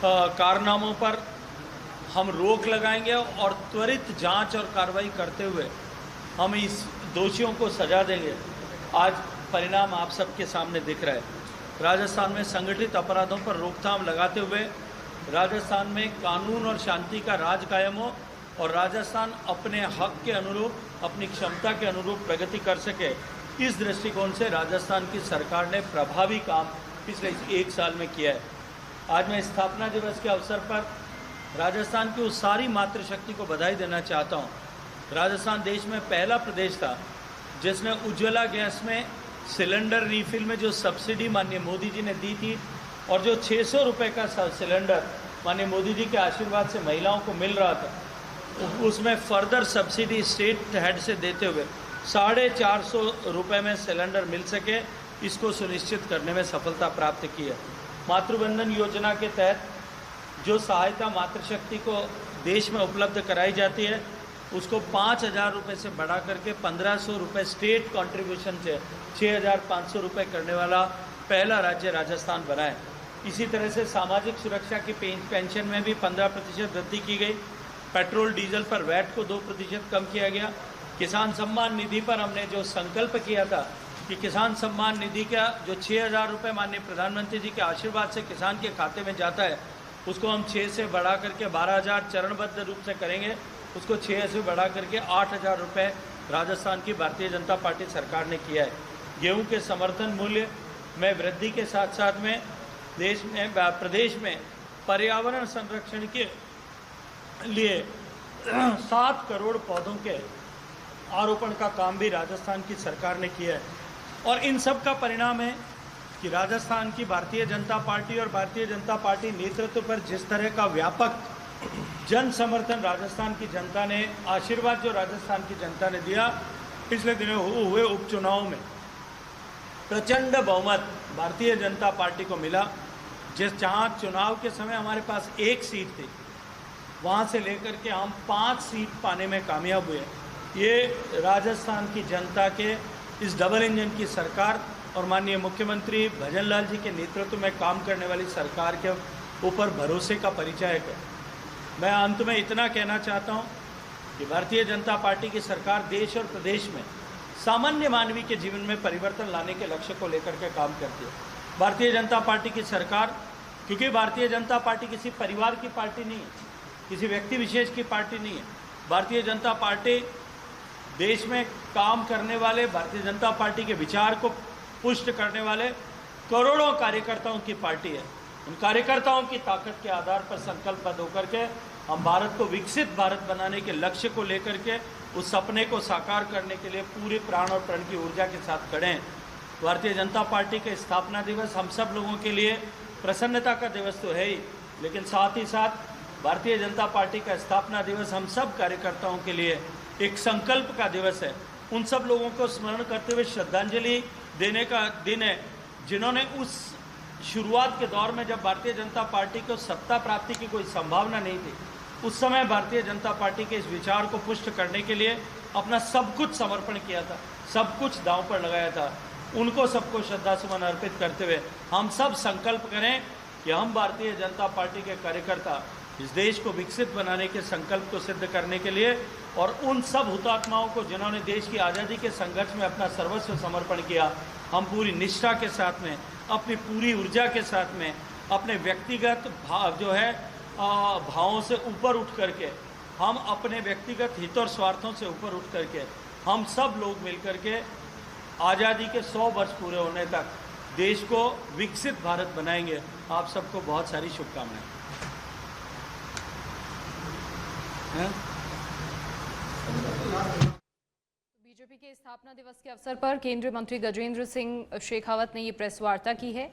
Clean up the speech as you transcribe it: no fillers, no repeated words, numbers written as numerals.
कारनामों पर हम रोक लगाएंगे और त्वरित जांच और कार्रवाई करते हुए हम इस दोषियों को सजा देंगे। आज परिणाम आप सबके सामने दिख रहा है। राजस्थान में संगठित अपराधों पर रोकथाम लगाते हुए राजस्थान में कानून और शांति का राज कायम हो और राजस्थान अपने हक के अनुरूप, अपनी क्षमता के अनुरूप प्रगति कर सके, इस दृष्टिकोण से राजस्थान की सरकार ने प्रभावी काम पिछले 1 साल में किया है। आज मैं स्थापना दिवस के अवसर पर राजस्थान की उस सारी मातृशक्ति को बधाई देना चाहता हूँ। राजस्थान देश में पहला प्रदेश था जिसने उज्ज्वला गैस में सिलेंडर रिफिल में जो सब्सिडी माननीय मोदी जी ने दी थी और जो 600 रुपये का सिलेंडर माननीय मोदी जी के आशीर्वाद से महिलाओं को मिल रहा था, उसमें फर्दर सब्सिडी स्टेट हेड से देते हुए 450 रुपये में सिलेंडर मिल सके, इसको सुनिश्चित करने में सफलता प्राप्त की है। मातृबंधन योजना के तहत जो सहायता मातृशक्ति को देश में उपलब्ध कराई जाती है, उसको 5,000 रुपये से बढ़ा करके 1,500 रुपये स्टेट कंट्रीब्यूशन से 6,500 रुपये करने वाला पहला राज्य राजस्थान बना है। इसी तरह से सामाजिक सुरक्षा की पेंशन में भी 15% वृद्धि की गई। पेट्रोल डीजल पर वैट को 2% कम किया गया। किसान सम्मान निधि पर हमने जो संकल्प किया था कि किसान सम्मान निधि का जो 6,000 रुपये माननीय प्रधानमंत्री जी के आशीर्वाद से किसान के खाते में जाता है, उसको हम 6 से बढ़ा करके 12,000 चरणबद्ध रूप से करेंगे। उसको 6 से बढ़ा करके 8,000 रुपये राजस्थान की भारतीय जनता पार्टी सरकार ने किया है। गेहूं के समर्थन मूल्य में वृद्धि के साथ साथ में प्रदेश में पर्यावरण संरक्षण के लिए 7 करोड़ पौधों के आरोपण का काम भी राजस्थान की सरकार ने किया है। और इन सब का परिणाम है कि राजस्थान की भारतीय जनता पार्टी और भारतीय जनता पार्टी नेतृत्व पर जिस तरह का व्यापक जन समर्थन राजस्थान की जनता ने, आशीर्वाद जो राजस्थान की जनता ने दिया, पिछले दिनों हुए उपचुनाव में प्रचंड बहुमत भारतीय जनता पार्टी को मिला। जहाँ चुनाव के समय हमारे पास 1 सीट थी, वहाँ से लेकर के हम 5 सीट पाने में कामयाब हुए। ये राजस्थान की जनता के इस डबल इंजन की सरकार और माननीय मुख्यमंत्री भजन लाल जी के नेतृत्व में काम करने वाली सरकार के ऊपर भरोसे का परिचय है। मैं अंत में इतना कहना चाहता हूँ कि भारतीय जनता पार्टी की सरकार देश और प्रदेश में सामान्य मानवी के जीवन में परिवर्तन लाने के लक्ष्य को लेकर के काम करती है। भारतीय जनता पार्टी की सरकार, क्योंकि भारतीय जनता पार्टी किसी परिवार की पार्टी नहीं है, किसी व्यक्ति विशेष की पार्टी नहीं है। भारतीय जनता पार्टी देश में काम करने वाले, भारतीय जनता पार्टी के विचार को पुष्ट करने वाले करोड़ों कार्यकर्ताओं की पार्टी है। उन कार्यकर्ताओं की ताकत के आधार पर संकल्पबद्ध होकर के हम भारत को विकसित भारत बनाने के लक्ष्य को लेकर के, उस सपने को साकार करने के लिए पूरे प्राण और प्रण की ऊर्जा के साथ खड़े हैं। भारतीय जनता पार्टी का स्थापना दिवस हम सब लोगों के लिए प्रसन्नता का दिवस तो है ही, लेकिन साथ ही साथ भारतीय जनता पार्टी का स्थापना दिवस हम सब कार्यकर्ताओं के लिए एक संकल्प का दिवस है। उन सब लोगों को स्मरण करते हुए श्रद्धांजलि देने का दिन है, जिन्होंने उस शुरुआत के दौर में, जब भारतीय जनता पार्टी को सत्ता प्राप्ति की कोई संभावना नहीं थी, उस समय भारतीय जनता पार्टी के इस विचार को पुष्ट करने के लिए अपना सब कुछ समर्पण किया था, सब कुछ दांव पर लगाया था। उनको सबको श्रद्धासुमन अर्पित करते हुए हम सब संकल्प करें कि हम भारतीय जनता पार्टी के कार्यकर्ता इस देश को विकसित बनाने के संकल्प को सिद्ध करने के लिए, और उन सब हुतात्माओं को जिन्होंने देश की आज़ादी के संघर्ष में अपना सर्वस्व समर्पण किया, हम पूरी निष्ठा के साथ में, अपनी पूरी ऊर्जा के साथ में, अपने व्यक्तिगत भावों से ऊपर उठ करके, हम अपने व्यक्तिगत हित और स्वार्थों से ऊपर उठ करके, हम सब लोग मिलकर के आज़ादी के 100 वर्ष पूरे होने तक देश को विकसित भारत बनाएंगे। आप सबको बहुत सारी शुभकामनाएं। बीजेपी के स्थापना दिवस के अवसर पर केंद्रीय मंत्री गजेंद्र सिंह शेखावत ने ये प्रेस वार्ता की है।